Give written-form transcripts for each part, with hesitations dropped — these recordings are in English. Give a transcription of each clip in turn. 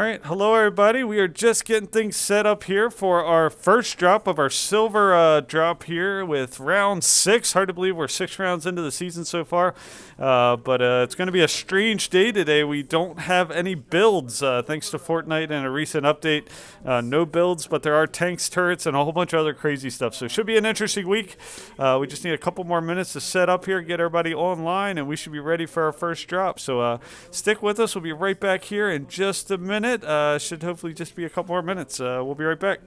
All right, hello everybody. We are just getting things set up here for our first drop of our silver drop here with round 6. Hard to believe we're 6 rounds into the season so far, but it's going to be a strange day today. We don't have any builds thanks to Fortnite and a recent update. No builds, but there are tanks, turrets, and a whole bunch of other crazy stuff. So it should be an interesting week. We just need a couple more minutes to set up here, get everybody online, and we should be ready for our first drop. So stick with us. We'll be right back here in just a minute. Should hopefully just be a couple more minutes. We'll be right back.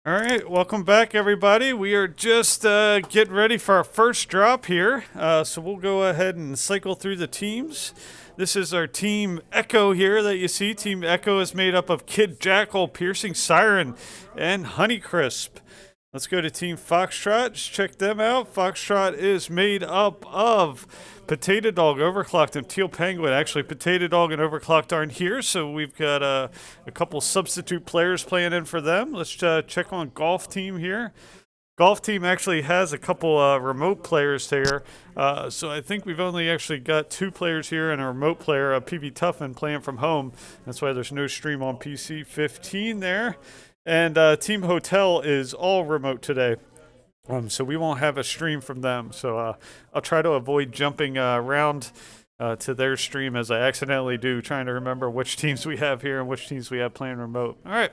All right, welcome back, everybody. We are just getting ready for our first drop here. So we'll go ahead and cycle through the teams. This is our Team Echo here that you see. Team Echo is made up of Kid Jackal, Piercing Siren, and Honeycrisp. Let's go to Team Foxtrot. Just check them out. Foxtrot is made up of Potato Dog, Overclocked, and Teal Penguin. Actually, Potato Dog and Overclocked aren't here, so we've got a couple substitute players playing in for them. Let's check on Golf Team here. Golf Team actually has a couple remote players here, so I think we've only actually got 2 players here and a remote player, PB Tuffin, playing from home. That's why there's no stream on PC 15 there. And Team Hotel is all remote today, so we won't have a stream from them. So I'll try to avoid jumping around to their stream as I accidentally do, trying to remember which teams we have here and which teams we have playing remote. All right,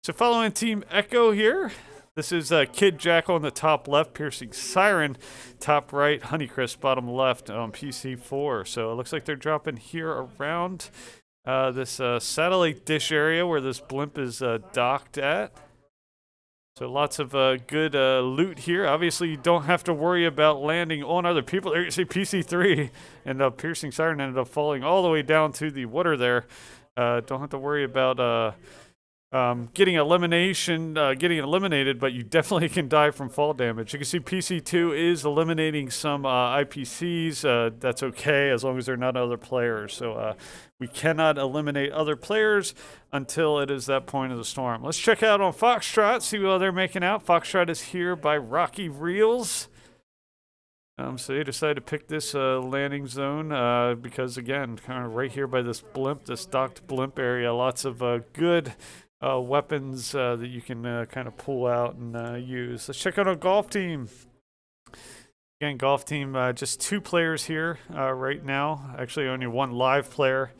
so following Team Echo here, this is Kid Jackal on the top left, Piercing Siren, top right, Honeycrisp bottom left on PC4. So it looks like they're dropping here around this satellite dish area where this blimp is docked at. So lots of good loot here. Obviously, you don't have to worry about landing on other people. There you see PC3 and Piercing Siren ended up falling all the way down to the water there. Don't have to worry about getting eliminated, but you definitely can die from fall damage. You can see PC2 is eliminating some IPCs. That's okay as long as they're not other players. So we cannot eliminate other players until it is that point of the storm. Let's check out on Foxtrot, see what they're making out. Foxtrot is here by Rocky Reels. So they decided to pick this landing zone because, again, kind of right here by this blimp, this docked blimp area, lots of good weapons that you can kind of pull out and use. Let's check out our Golf Team. Again, Golf Team, just 2 players here right now. Actually, only 1 live player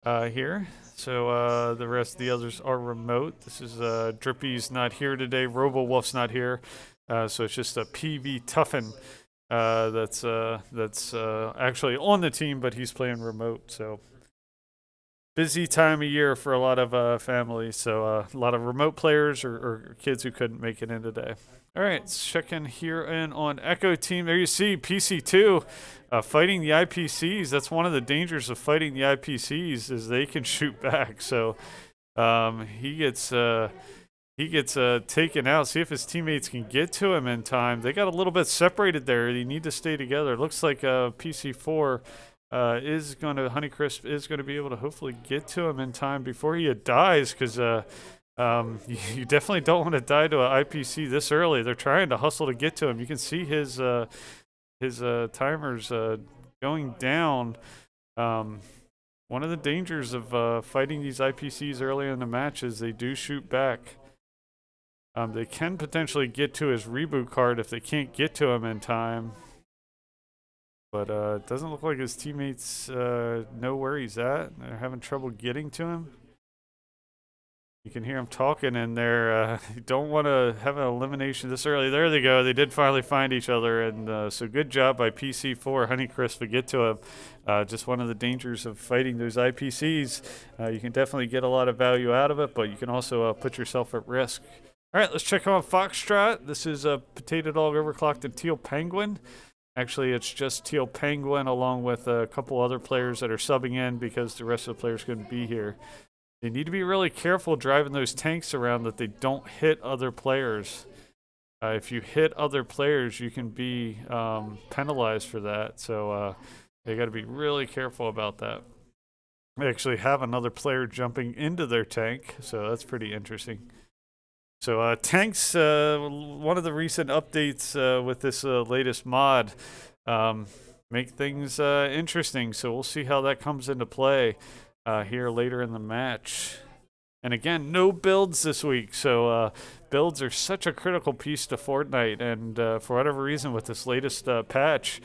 here. So the rest of the others are remote. This is Drippy's not here today. RoboWolf's not here. So it's just a PV Tuffin that's actually on the team, but he's playing remote. So busy time of year for a lot of families. So a lot of remote players or kids who couldn't make it in today. All right, let's check in here and on Echo Team. There you see PC2 fighting the IPCs. That's one of the dangers of fighting the IPCs is they can shoot back. So he gets taken out. See if his teammates can get to him in time. They got a little bit separated there. They need to stay together. It looks like PC4 Honeycrisp is going to be able to hopefully get to him in time before he dies, because you definitely don't want to die to an IPC this early. They're trying to hustle to get to him. You can see his timers going down. One of the dangers of fighting these IPCs early in the match is they do shoot back. They can potentially get to his reboot card if they can't get to him in time. But it doesn't look like his teammates know where he's at. They're having trouble getting to him. You can hear him talking in there. You don't want to have an elimination this early. There they go. They did finally find each other. And so good job by PC4, Honeycrisp, to get to him. Just one of the dangers of fighting those IPCs. You can definitely get a lot of value out of it, but you can also put yourself at risk. All right, let's check on Foxtrot. This is Potato Dog, Overclocked, and Teal Penguin. Actually, it's just Teal Penguin along with a couple other players that are subbing in because the rest of the players couldn't be here. They need to be really careful driving those tanks around that they don't hit other players. If you hit other players, you can be penalized for that. So they got to be really careful about that. They actually have another player jumping into their tank, so that's pretty interesting. So tanks, one of the recent updates with this latest mod, make things interesting. So we'll see how that comes into play here later in the match. And again, no builds this week. So builds are such a critical piece to Fortnite. And for whatever reason, with this latest patch,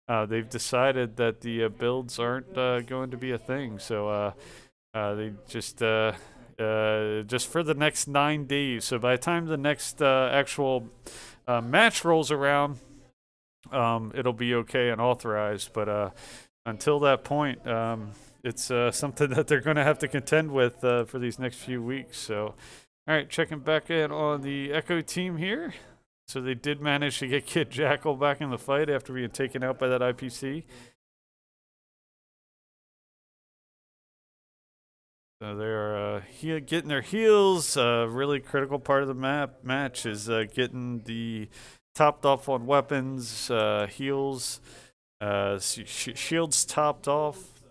they've decided that the builds aren't going to be a thing. So they just for the next 9 days. So by the time the next actual match rolls around, it'll be okay and authorized. But until that point, it's something that they're going to have to contend with for these next few weeks. So All right, checking back in on the Echo team here. So they did manage to get Kid Jackal back in the fight after being taken out by that IPC. So they are getting their heals. Really critical part of the match is getting the topped off on weapons, heals, shields topped off.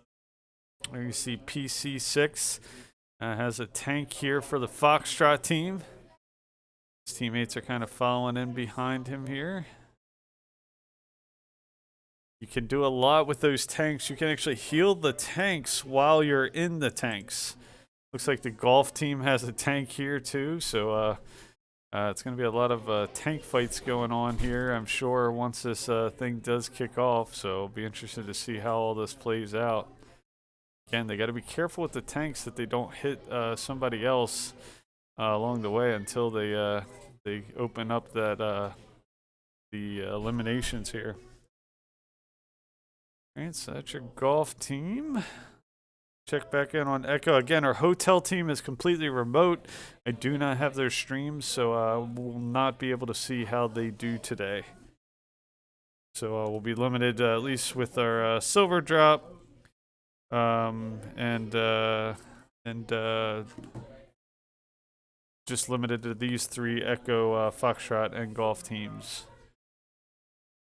There you see PC6 has a tank here for the Foxtrot team. His teammates are kind of following in behind him here. You can do a lot with those tanks. You can actually heal the tanks while you're in the tanks. Looks like the golf team has a tank here too, so it's going to be a lot of tank fights going on here, I'm sure, once this thing does kick off. So I'll be interested to see how all this plays out. Again, they got to be careful with the tanks that they don't hit somebody else along the way until they open up that the eliminations here. All right, so that's your golf team. Check back in on Echo. Again, our hotel team is completely remote. I do not have their streams, so we'll not be able to see how they do today. So we'll be limited, at least with our silver drop. And just limited to these three Echo, Foxtrot, and golf teams.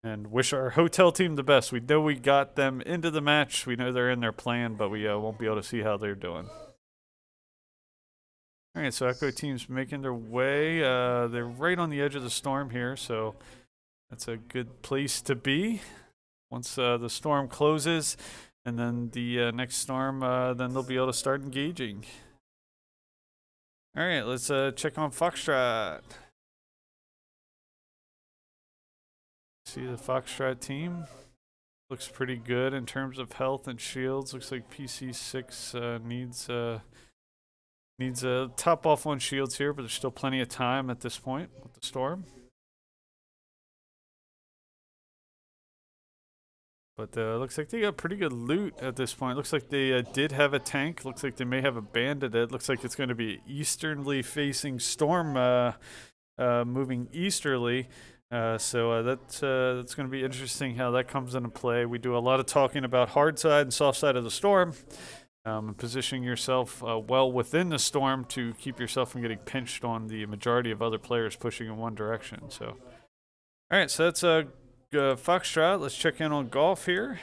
And wish our hotel team the best. We know we got them into the match. We know they're in their plan, but we won't be able to see how they're doing. All right, so Echo team's making their way. They're right on the edge of the storm here, so that's a good place to be. Once the storm closes, and then the next storm, then they'll be able to start engaging. All right, let's check on Foxtrot. See the Foxtrot team. Looks pretty good in terms of health and shields. Looks like PC6 needs a top off on shields here, but there's still plenty of time at this point with the storm. But looks like they got pretty good loot at this point. Looks like they did have a tank. Looks like they may have abandoned it. Looks like it's going to be easternly facing storm moving easterly. So that's going to be interesting how that comes into play. We do a lot of talking about hard side and soft side of the storm. Positioning yourself well within the storm to keep yourself from getting pinched on the majority of other players pushing in one direction. So, all right, so that's Foxtrot. Let's check in on golf here.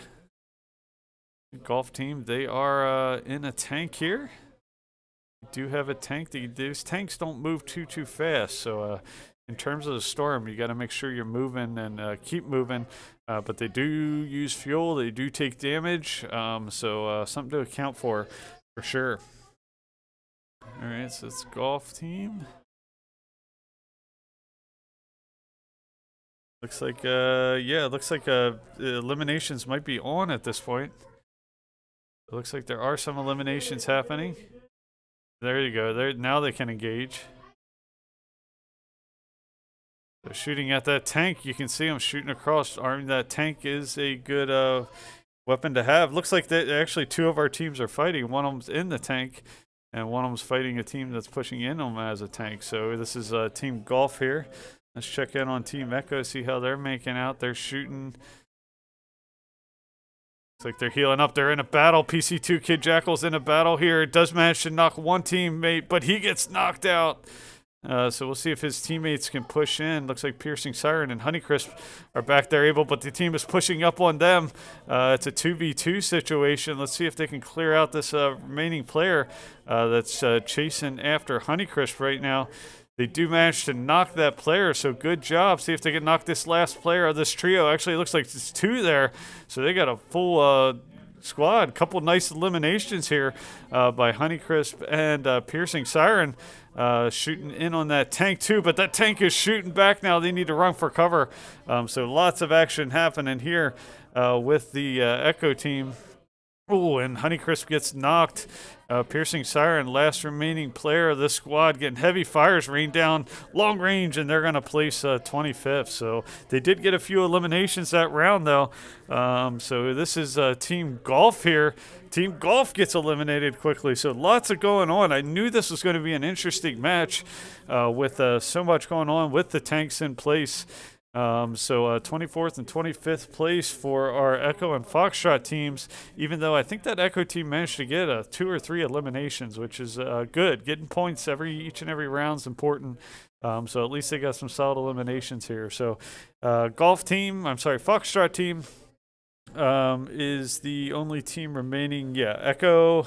The golf team, they are in a tank here. We do have a tank. These tanks don't move too fast, so in terms of the storm, you got to make sure you're moving and keep moving. But they do use fuel. They do take damage. So something to account for sure. All right, so it's golf team. Looks like, yeah, it looks like eliminations might be on at this point. It looks like there are some eliminations happening. There you go. Now they can engage. They're shooting at that tank. You can see them shooting across. That tank is a good weapon to have. Looks like actually two of our teams are fighting. One of them's in the tank, and one of them's fighting a team that's pushing in them as a tank. So this is Team Golf here. Let's check in on Team Echo, see how they're making out. They're shooting. Looks like they're healing up. They're in a battle. PC2 Kid Jackal's in a battle here. It does manage to knock one teammate, but he gets knocked out. So we'll see if his teammates can push in. Looks like Piercing Siren and Honeycrisp are back there able, but the team is pushing up on them. It's a 2v2 situation. Let's see if they can clear out this remaining player that's chasing after Honeycrisp right now. They do manage to knock that player, so good job. See if they can knock this last player of this trio. Actually, it looks like it's two there, so they got a full squad. Couple nice eliminations here by Honeycrisp and Piercing Siren. Shooting in on that tank too, but that tank is shooting back now. They need to run for cover. So lots of action happening here with the Echo team. Oh, and Honeycrisp gets knocked. Piercing Siren, last remaining player of this squad, getting heavy fires rained down long range, and they're going to place 25th. So they did get a few eliminations that round, though. So this is Team Golf here. Team Golf gets eliminated quickly. So lots of going on. I knew this was going to be an interesting match with so much going on with the tanks in place. So 24th and 25th place for our Echo and Foxtrot teams, even though I think that Echo team managed to get 2 or 3 eliminations, which is good. Getting points each and every round is important. So at least they got some solid eliminations here. So Foxtrot team is the only team remaining. Yeah, Echo.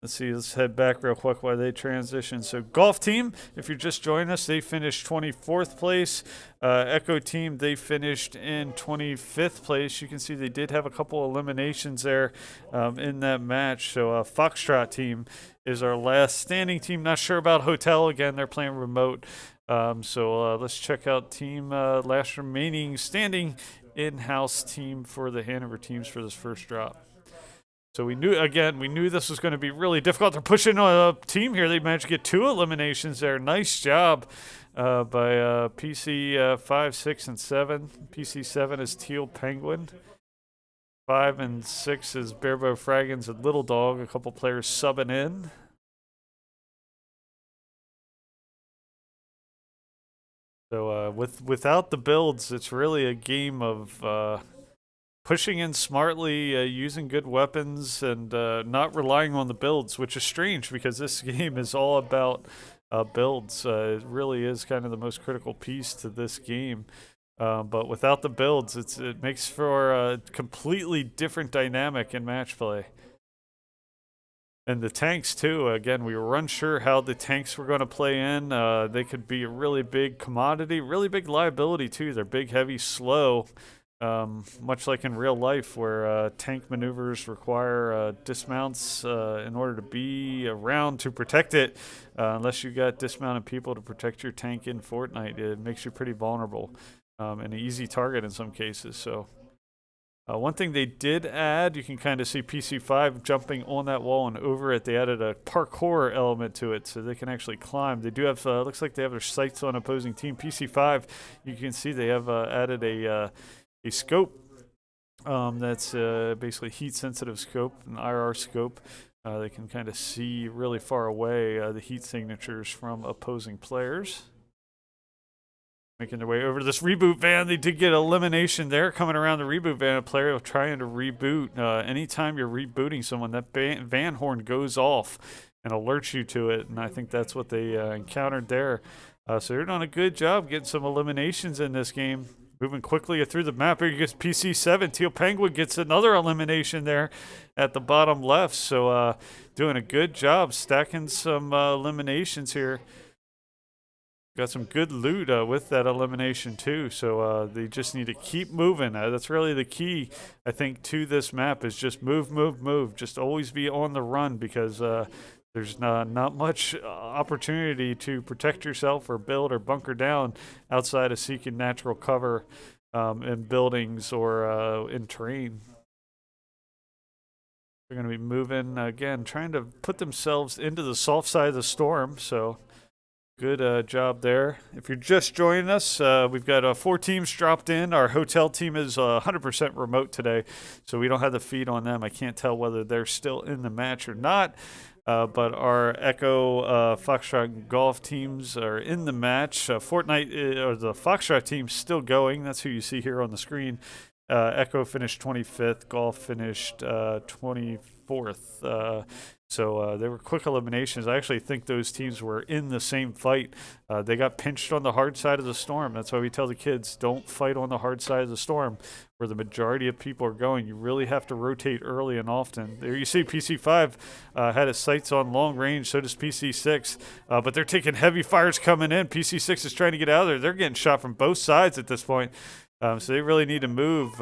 Let's see, let's head back real quick while they transition. So Golf team, if you're just joining us, they finished 24th place. Echo team, they finished in 25th place. You can see they did have a couple eliminations there in that match. So Foxtrot team is our last standing team. Not sure about Hotel. Again, they're playing remote. So let's check out team last remaining standing in-house team for the Hanover teams for this first drop. So we knew this was going to be really difficult. They're pushing a team here. They managed to get 2 eliminations there. Nice job by PC 5, 6, and 7. PC 7 is Teal Penguin. 5 and 6 is Barebow Fraggins and Little Dog. A couple players subbing in. So without the builds, it's really a game of pushing in smartly, using good weapons, and not relying on the builds, which is strange because this game is all about builds. It really is kind of the most critical piece to this game. But without the builds, it makes for a completely different dynamic in match play. And the tanks, too. Again, we were unsure how the tanks were going to play in. They could be a really big commodity, really big liability, too. They're big, heavy, slow. Much like in real life, where tank maneuvers require dismounts in order to be around to protect it. Unless you got dismounted people to protect your tank in Fortnite, it makes you pretty vulnerable and an easy target in some cases. So one thing they did add, you can kind of see PC5 jumping on that wall and over it. They added a parkour element to it, so they can actually climb. They do have, looks like they have their sights on opposing team. PC5, you can see they have added a scope that's basically heat-sensitive scope, an IR scope. They can kind of see really far away the heat signatures from opposing players. Making their way over to this reboot van. They did get elimination there. Coming around the reboot van, a player trying to reboot. Anytime you're rebooting someone, that van horn goes off and alerts you to it, and I think that's what they encountered there. So they're doing a good job getting some eliminations in this game. Moving quickly through the map. Here you get PC7. Teal Penguin gets another elimination there at the bottom left. So doing a good job stacking some eliminations here. Got some good loot with that elimination too. So they just need to keep moving. That's really the key, I think, to this map is just move, move, move. Just always be on the run because there's not much opportunity to protect yourself or build or bunker down outside of seeking natural cover in buildings or in terrain. They're going to be moving, again, trying to put themselves into the soft side of the storm, so good job there. If you're just joining us, we've got 4 teams dropped in. Our hotel team is 100% remote today, so we don't have the feed on them. I can't tell whether they're still in the match or not. But our Echo, Foxtrot Golf teams are in the match. Fortnite, or the Foxtrot team's still going. That's who you see here on the screen. Echo finished 25th. Golf finished 24th. So they were quick eliminations. I actually think those teams were in the same fight. They got pinched on the hard side of the storm. That's why we tell the kids, don't fight on the hard side of the storm where the majority of people are going. You really have to rotate early and often. There you see PC5 had his sights on long range. So does PC6. But they're taking heavy fires coming in. PC6 is trying to get out of there. They're getting shot from both sides at this point. So they really need to move.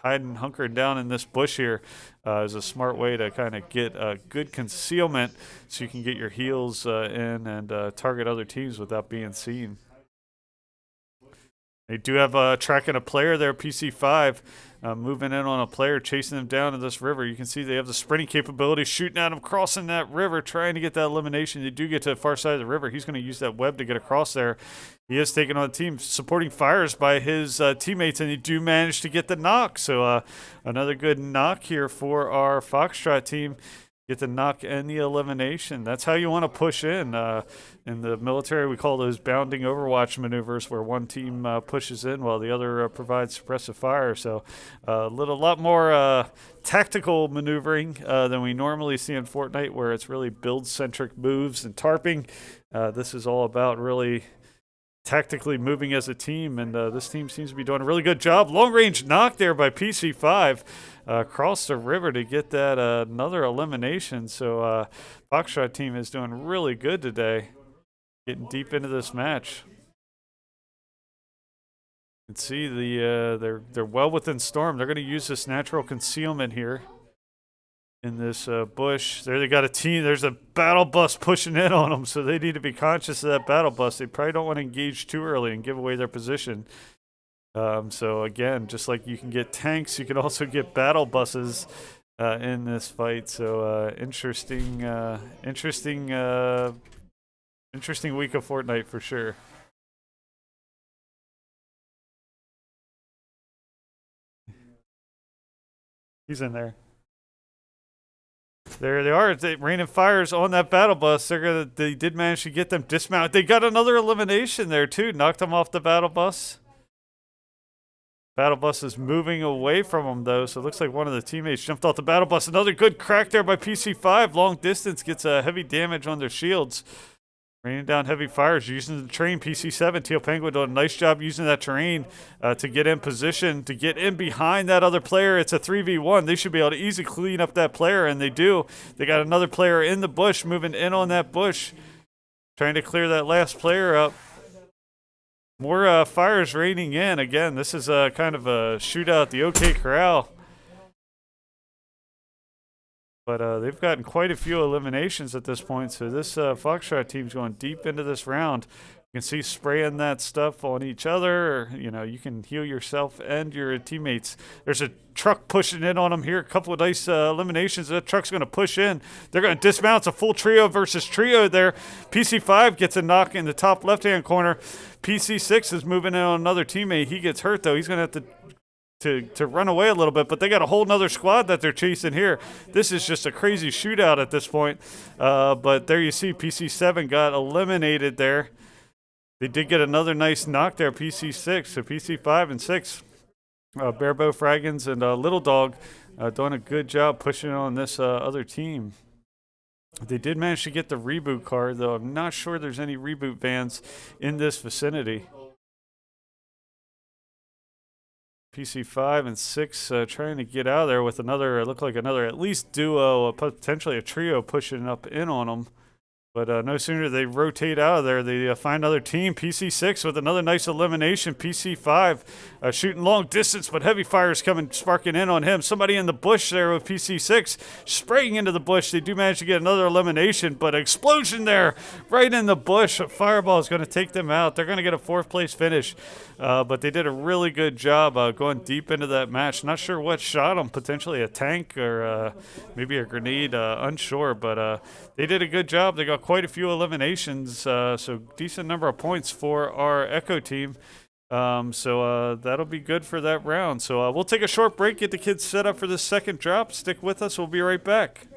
Hiding, hunkering down in this bush here is a smart way to kind of get a good concealment so you can get your heels in and target other teams without being seen. They do have tracking a player there, PC5, moving in on a player, chasing them down in this river. You can see they have the sprinting capability, shooting at him, crossing that river, trying to get that elimination. They do get to the far side of the river. He's going to use that web to get across there. He is taking on a team, supporting fires by his teammates, and they do manage to get the knock. So another good knock here for our Foxtrot team. Get the knock and the elimination. That's how you want to push in. In the military, we call those bounding overwatch maneuvers, where one team pushes in while the other provides suppressive fire. So a lot more tactical maneuvering than we normally see in Fortnite, where it's really build-centric moves and tarping. This is all about really tactically moving as a team, and this team seems to be doing a really good job. Long-range knock there by PC5 across the river to get that another elimination. So Foxtrot team is doing really good today, getting deep into this match. You can see they're well within storm. They're going to use this natural concealment here in this bush. There they got a team. There's a battle bus pushing in on them, so they need to be conscious of that battle bus. They probably don't want to engage too early and give away their position. So again, just like you can get tanks, you can also get battle buses in this fight. So interesting week of Fortnite for sure. He's in there. There they are. Raining fires on that battle bus. They did manage to get them dismounted. They got another elimination there too. Knocked them off the battle bus. Battle bus is moving away from them though, so it looks like one of the teammates jumped off the battle bus. Another good crack there by PC5. Long distance gets heavy damage on their shields. Raining down heavy fires using the terrain. PC7, Teal Penguin doing a nice job using that terrain to get in position, to get in behind that other player. It's a 3v1. They should be able to easily clean up that player, and they do. They got another player in the bush, moving in on that bush, trying to clear that last player up. More fires raining in. Again, this is kind of a shootout at the OK Corral. But they've gotten quite a few eliminations at this point, so this Foxtrot team's going deep into this round. You can see spraying that stuff on each other. Or, you can heal yourself and your teammates. There's a truck pushing in on them here. A couple of nice eliminations. That truck's going to push in. They're going to dismount. It's a full trio versus trio there. PC5 gets a knock in the top left-hand corner. PC6 is moving in on another teammate. He gets hurt, though. He's going to have to run away a little bit, but they got a whole nother squad that they're chasing here. This is just a crazy shootout at this point. But there you see PC7 got eliminated there. They did get another nice knock there, PC6. So PC5 and 6, Barebow Fraggins and Little Dog doing a good job pushing on this other team. They did manage to get the reboot card, though I'm not sure there's any reboot vans in this vicinity. PC5 and 6 trying to get out of there with another, look like another at least duo, potentially a trio pushing up in on them. But no sooner they rotate out of there, they find another team. PC6 with another nice elimination. PC5 shooting long distance, but heavy fires coming, sparking in on him. Somebody in the bush there with PC6 spraying into the bush. They do manage to get another elimination, but an explosion there right in the bush. A fireball is going to take them out. They're going to get a 4th place finish. But they did a really good job going deep into that match. Not sure what shot them, potentially a tank or maybe a grenade, unsure. But they did a good job. They got quite a few eliminations, so decent number of points for our Echo team. So that'll be good for that round. So we'll take a short break, get the kids set up for this second drop. Stick with us. We'll be right back.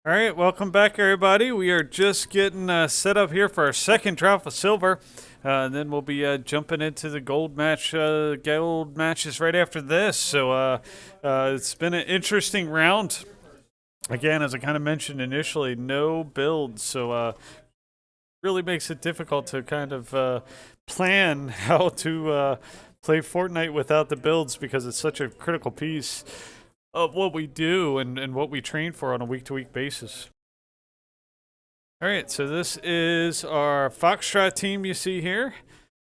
All right, welcome back, everybody. We are just getting set up here for our second drop of silver. And then we'll be jumping into the gold matches right after this. So it's been an interesting round. Again, as I kind of mentioned initially, no builds, so really makes it difficult to kind of plan how to play Fortnite without the builds because it's such a critical piece of what we do and what we train for on a week-to-week basis. All right, so this is our Foxtrot team you see here.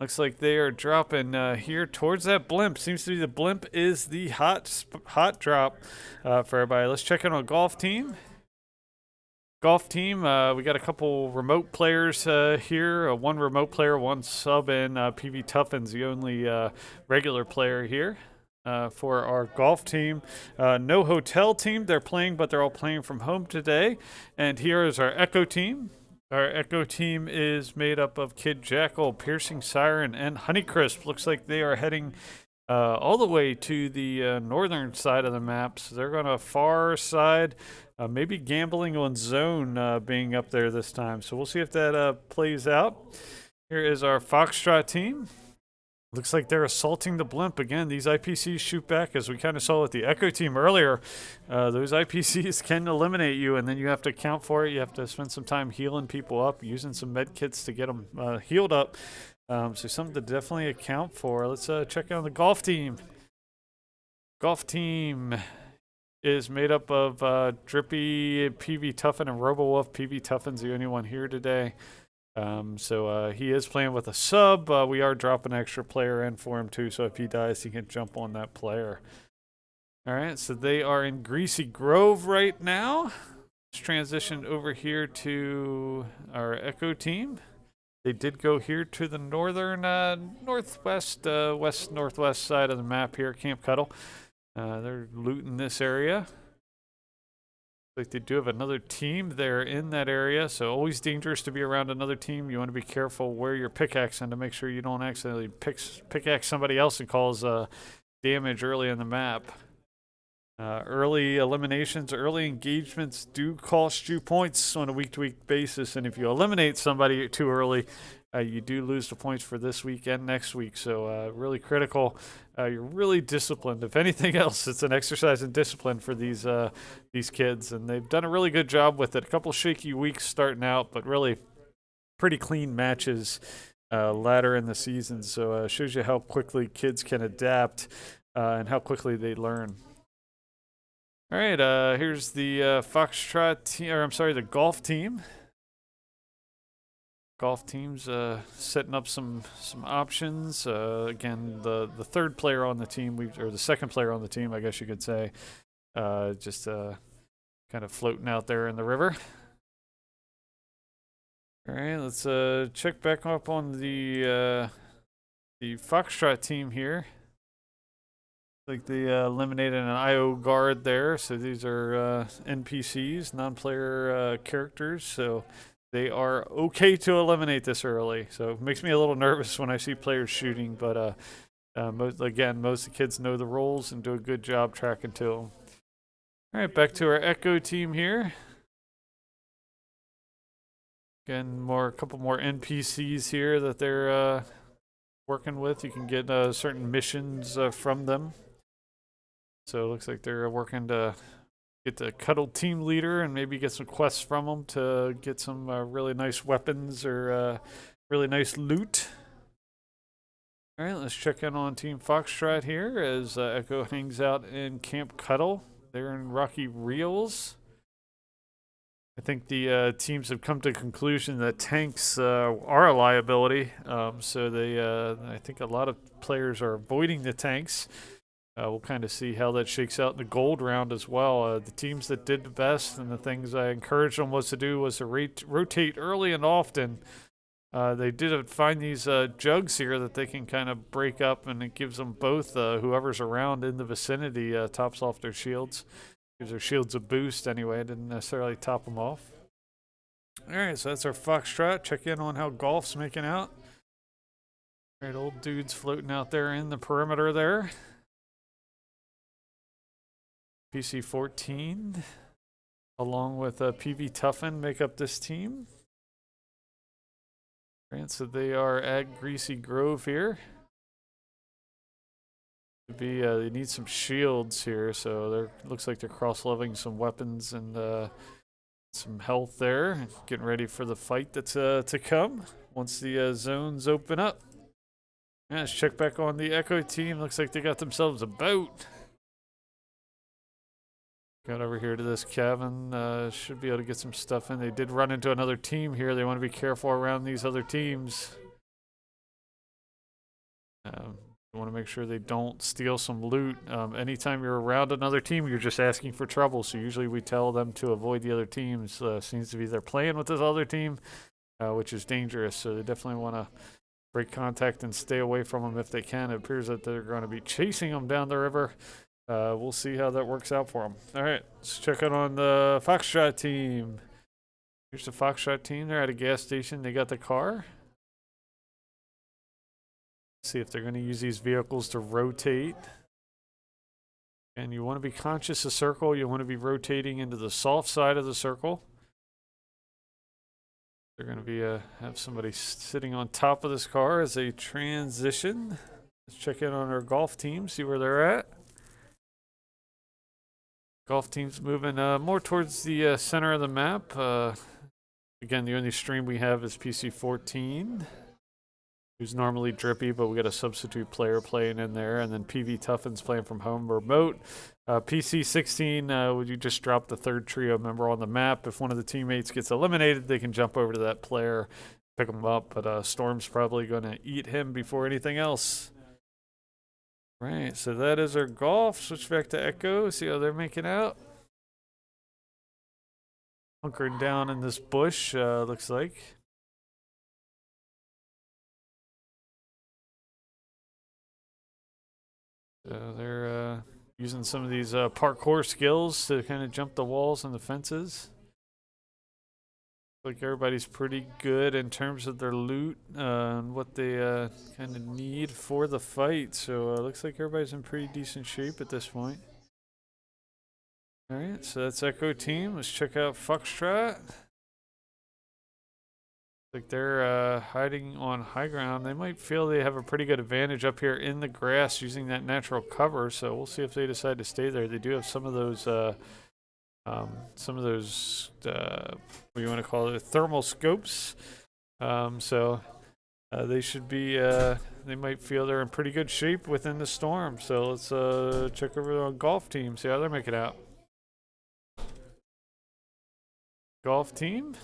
Looks like they are dropping here towards that blimp. Seems to be the blimp is the hot drop for everybody. Let's check in on golf team. Golf team, we got a couple remote players here. One remote player, one sub, and PV Tuffin's the only regular player here. For our golf team. No hotel team they're playing, but they're all playing from home today. And here is our Echo team. Our Echo team is made up of Kid Jackal, Piercing Siren, and Honeycrisp. Looks like they are heading all the way to the northern side of the map. So they're going to far side, maybe gambling on zone being up there this time. So we'll see if that plays out. Here is our Foxtrot team. Looks like they're assaulting the blimp again. These IPCs shoot back, as we kind of saw with the Echo team earlier. Those IPCs can eliminate you, and then you have to account for it. You have to spend some time healing people up, using some med kits to get them healed up. So something to definitely account for. Let's check out the golf team. Golf team is made up of Drippy, PV Tuffin, and RoboWolf. PV Tuffin's the only one here today. So he is playing with a sub. We are dropping an extra player in for him too, so if he dies, he can jump on that player. All right, so they are in Greasy Grove right now. Let's transition over here to our Echo team. They did go here to the northern, west-northwest side of the map here, Camp Cuddle. They're looting this area. Like they do have another team there in that area, so always dangerous to be around another team. You want to be careful where you're pickaxing to make sure you don't accidentally pickaxe somebody else and cause damage early in the map. Early eliminations, early engagements do cost you points on a week-to-week basis, and if you eliminate somebody too early, you do lose the points for this week and next week. So really critical. You're really disciplined. If anything else, it's an exercise in discipline for these kids, and they've done a really good job with it. A couple shaky weeks starting out, but really pretty clean matches later in the season. So it shows you how quickly kids can adapt and how quickly they learn. All right, here's the Foxtrot team, or I'm sorry, the golf team. Golf team's setting up some options. Again, the third player on the team, or the second player on the team, I guess you could say, just kind of floating out there in the river. All right, let's check back up on the Foxtrot team here. Like they eliminated an IO guard there, so these are NPCs, non-player characters, so they are okay to eliminate this early. So it makes me a little nervous when I see players shooting, but most of the kids know the roles and do a good job tracking to them. All right, back to our Echo team here. Again, a couple more NPCs here that they're working with. You can get certain missions from them. So it looks like they're working to get the Cuddle team leader and maybe get some quests from them to get some really nice weapons or really nice loot. All right, let's check in on Team Foxtrot here as Echo hangs out in Camp Cuddle. They're in Rocky Reels. I think the teams have come to the conclusion that tanks are a liability. So I think a lot of players are avoiding the tanks. We'll kind of see how that shakes out in the gold round as well. The teams that did the best and the things I encouraged them was to rotate early and often. They did find these jugs here that they can kind of break up, and it gives them both whoever's around in the vicinity tops off their shields. Gives their shields a boost anyway. It didn't necessarily top them off. All right, so that's our Foxtrot. Check in on how golf's making out. All right, old dude's floating out there in the perimeter there. PC 14. along with PV Tuffin make up this team. Right, so they are at Greasy Grove here. They need some shields here, so they're looks like they're cross-leveling some weapons and some health there, getting ready for the fight that's to come once the zones open up. Yeah, let's check back on the Echo team. Looks like they got themselves a boat. Got over here to this cabin. Should be able to get some stuff in. They did run into another team here. They want to be careful around these other teams. You want to make sure they don't steal some loot. Anytime you're around another team, you're just asking for trouble. So usually we tell them to avoid the other teams. Seems to be they're playing with this other team, which is dangerous. So they definitely want to break contact and stay away from them if they can. It appears that they're going to be chasing them down the river. We'll see how that works out for them. All right, let's check out on the Foxtrot team. Here's the Foxtrot team. They're at a gas station. They got the car. See if they're going to use these vehicles to rotate. And you want to be conscious of circle. You want to be rotating into the soft side of the circle. They're going to be have somebody sitting on top of this car as they transition. Let's check in on our golf team, see where they're at. Golf team's moving more towards the center of the map. Again, the only stream we have is PC14. Who's normally Drippy, but we got a substitute player playing in there, and then PV Tuffin's playing from home remote. PC16, would you just drop the third trio member on the map? If one of the teammates gets eliminated, they can jump over to that player, pick him up, but Storm's probably going to eat him before anything else. Right, so that is our golf. Switch back to Echo, see how they're making out. Hunkering down in this bush, looks like. So they're using some of these parkour skills to kind of jump the walls and the fences. Like everybody's pretty good in terms of their loot and what they kind of need for the fight. So looks like everybody's in pretty decent shape at this point. All right, so that's Echo team. Let's check out Foxtrot. Like they're hiding on high ground. They might feel they have a pretty good advantage up here in the grass using that natural cover. So we'll see if they decide to stay there. They do have some of those what do you want to call it, thermal scopes. So they should be. They might feel they're in pretty good shape within the storm. So let's check over on golf team. See how they're making out. Golf team.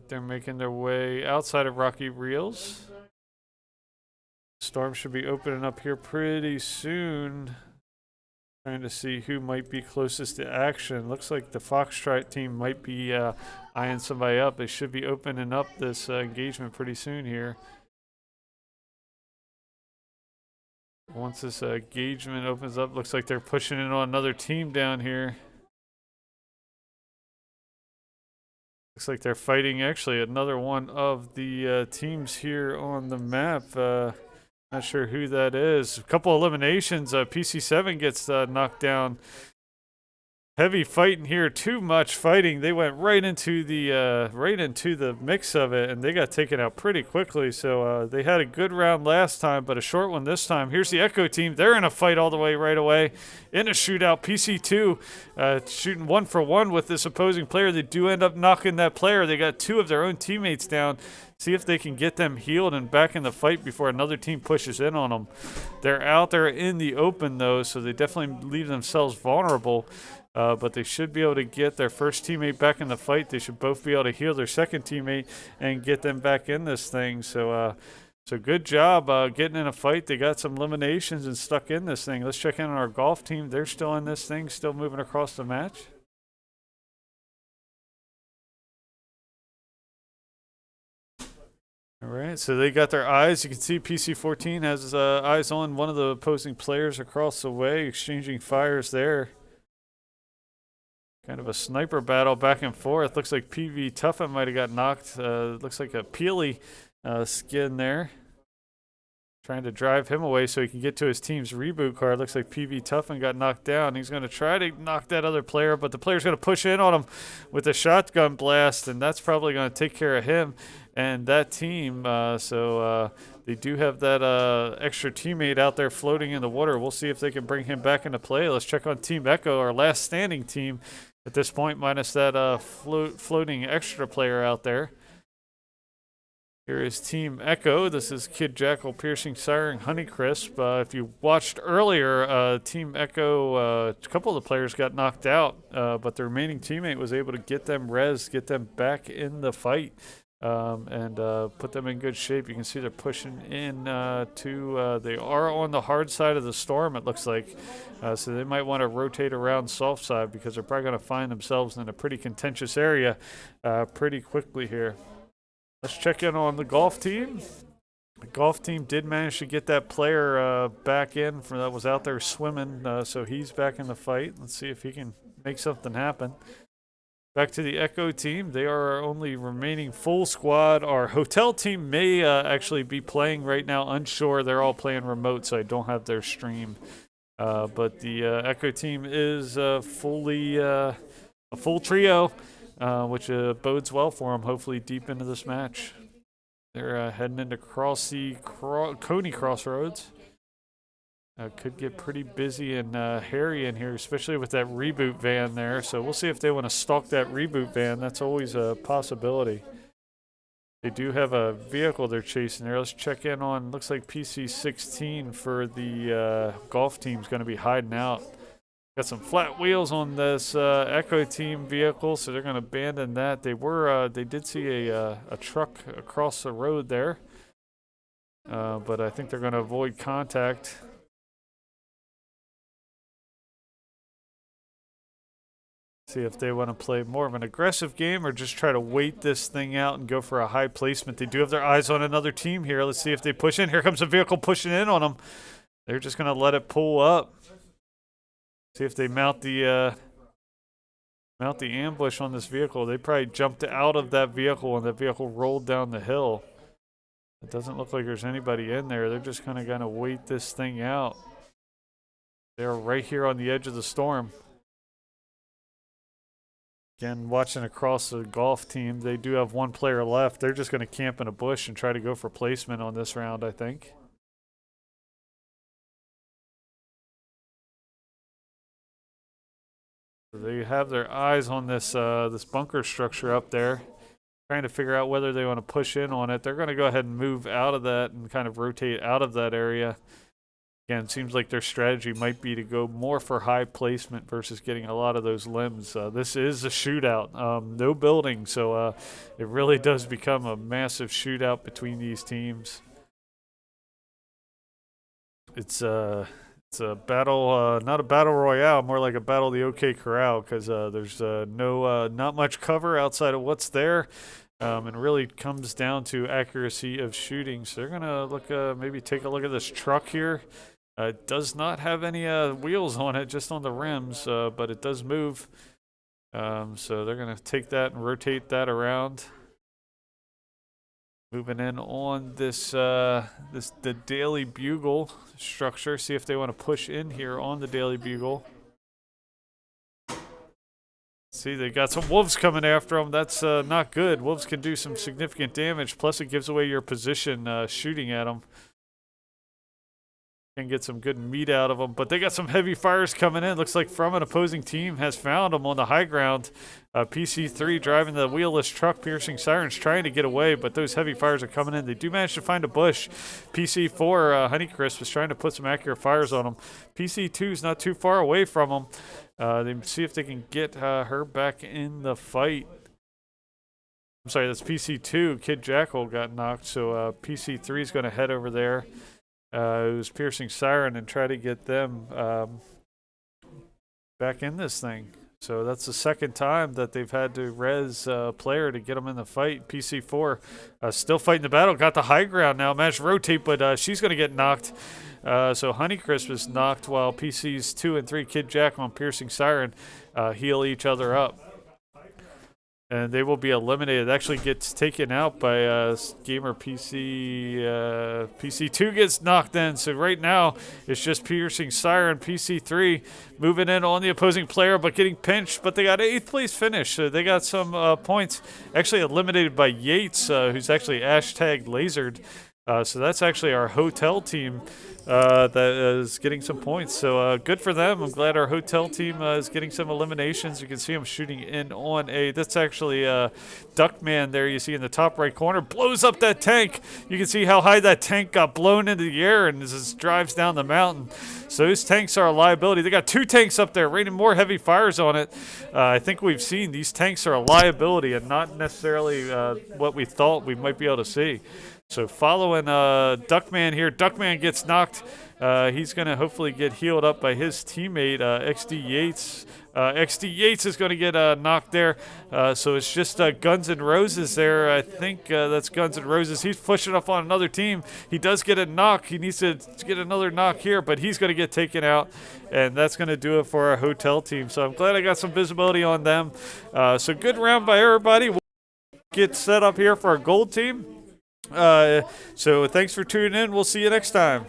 They're making their way outside of Rocky Reels. Storm should be opening up here pretty soon. Trying to see who might be closest to action. Looks like the Foxtrot team might be eyeing somebody up. They should be opening up this engagement pretty soon here. Once this engagement opens up, looks like they're pushing in on another team down here. Looks like they're fighting actually another one of the teams here on the map. Not sure who that is. A couple eliminations. PC7 gets knocked down. Heavy fighting here. Too much fighting. They went right into the mix of it, and they got taken out pretty quickly. So they had a good round last time, but a short one this time. Here's the Echo team. They're in a fight all the way right away. In a shootout. PC2 shooting 1-for-1 with this opposing player. They do end up knocking that player. They got two of their own teammates down. See if they can get them healed and back in the fight before another team pushes in on them. They're out there in the open, though, so they definitely leave themselves vulnerable. But they should be able to get their first teammate back in the fight. They should both be able to heal their second teammate and get them back in this thing. So good job getting in a fight. They got some eliminations and stuck in this thing. Let's check in on our golf team. They're still in this thing, still moving across the match. All right, so they got their eyes. You can see PC14 has his eyes on one of the opposing players across the way, exchanging fires there. Kind of a sniper battle back and forth. Looks like PV Tuffin might have got knocked. Looks like a Peely skin there. Trying to drive him away so he can get to his team's reboot card. Looks like PV Tuffin got knocked down. He's going to try to knock that other player, but the player's going to push in on him with a shotgun blast, and that's probably going to take care of him and that team. So they do have that extra teammate out there floating in the water. We'll see if they can bring him back into play. Let's check on Team Echo, our last standing team at this point, minus that floating extra player out there. Here is Team Echo. This is Kid Jackal, Piercing Siren, Honeycrisp. If you watched earlier, Team Echo, a couple of the players got knocked out, but the remaining teammate was able to get them res, get them back in the fight, and put them in good shape. You can see they're pushing in they are on the hard side of the storm, it looks like. So they might want to rotate around soft side because they're probably going to find themselves in a pretty contentious area pretty quickly here. Let's check in on the golf team. The golf team did manage to get that player back in that was out there swimming, so he's back in the fight. Let's see if he can make something happen. Back to the Echo team. They are our only remaining full squad. Our hotel team may actually be playing right now. Unsure. They're all playing remote, so I don't have their stream. But the Echo team is fully a full trio. Which bodes well for them, hopefully deep into this match. They're heading into Coney Crossroads. Could get pretty busy and hairy in here, especially with that reboot van there. So we'll see if they want to stalk that reboot van. That's always a possibility. They do have a vehicle they're chasing there. Let's check in on, looks like PC-16 for the golf team's going to be hiding out. Got some flat wheels on this Echo team vehicle, so they're going to abandon that. They did see a truck across the road there, but I think they're going to avoid contact. See if they want to play more of an aggressive game or just try to wait this thing out and go for a high placement. They do have their eyes on another team here. Let's see if they push in. Here comes a vehicle pushing in on them. They're just going to let it pull up. See if they mount the ambush on this vehicle. They probably jumped out of that vehicle and the vehicle rolled down the hill. It doesn't look like there's anybody in there. They're just kind of going to wait this thing out. They're right here on the edge of the storm. Again, watching across the golf team, they do have one player left. They're just going to camp in a bush and try to go for placement on this round, I think. They have their eyes on this this bunker structure up there, trying to figure out whether they want to push in on it. They're going to go ahead and move out of that and kind of rotate out of that area. Again, it seems like their strategy might be to go more for high placement versus getting a lot of those limbs. This is a shootout, no building, so it really does become a massive shootout between these teams. It's a battle, not a battle royale, more like a battle of the OK Corral, because there's not much cover outside of what's there, and really comes down to accuracy of shooting. So they're gonna look, maybe take a look at this truck here. It does not have any wheels on it, just on the rims, but it does move. So they're gonna take that and rotate that around. Moving in on the Daily Bugle structure. See if they want to push in here on the Daily Bugle. See, they got some wolves coming after them. That's not good. Wolves can do some significant damage. Plus, it gives away your position shooting at them. Can get some good meat out of them, but they got some heavy fires coming in. Looks like from an opposing team has found them on the high ground. PC3 driving the wheelless truck, Piercing Sirens, trying to get away, but those heavy fires are coming in. They do manage to find a bush. PC4 Honeycrisp is trying to put some accurate fires on them. PC2 is not too far away from them. They see if they can get her back in the fight. I'm sorry, that's PC2. Kid Jackal got knocked, so PC3 is going to head over there. Who's Piercing Siren and try to get them back in this thing. So that's the second time that they've had to res a player to get them in the fight. PC4 still fighting the battle. Got the high ground now. Managed to rotate, but she's going to get knocked. So Honeycrisp is knocked while PCs 2 and 3, Kid Jackal and Piercing Siren, heal each other up. and they will be eliminated. It actually gets taken out by Gamer PC. PC2 gets knocked in. So right now, it's just Piercing Siren, PC3 moving in on the opposing player, but getting pinched. But they got an 8th place finish. So they got some points. Actually eliminated by Yates, who's actually hashtag lasered. So that's actually our hotel team that is getting some points. So good for them. I'm glad our hotel team is getting some eliminations. You can see them shooting in on a. That's actually Duckman there. You see in the top right corner blows up that tank. You can see how high that tank got blown into the air and just drives down the mountain. So those tanks are a liability. They got 2 tanks up there raining more heavy fires on it. I think we've seen these tanks are a liability and not necessarily what we thought we might be able to see. So following Duckman here, Duckman gets knocked. He's going to hopefully get healed up by his teammate, XD Yates. XD Yates is going to get knocked there. So it's just Guns N' Roses there. I think that's Guns N' Roses. He's pushing up on another team. He does get a knock. He needs to get another knock here, but he's going to get taken out. And that's going to do it for our hotel team. So I'm glad I got some visibility on them. So good round by everybody. We'll get set up here for our gold team. So thanks for tuning in. We'll see you next time.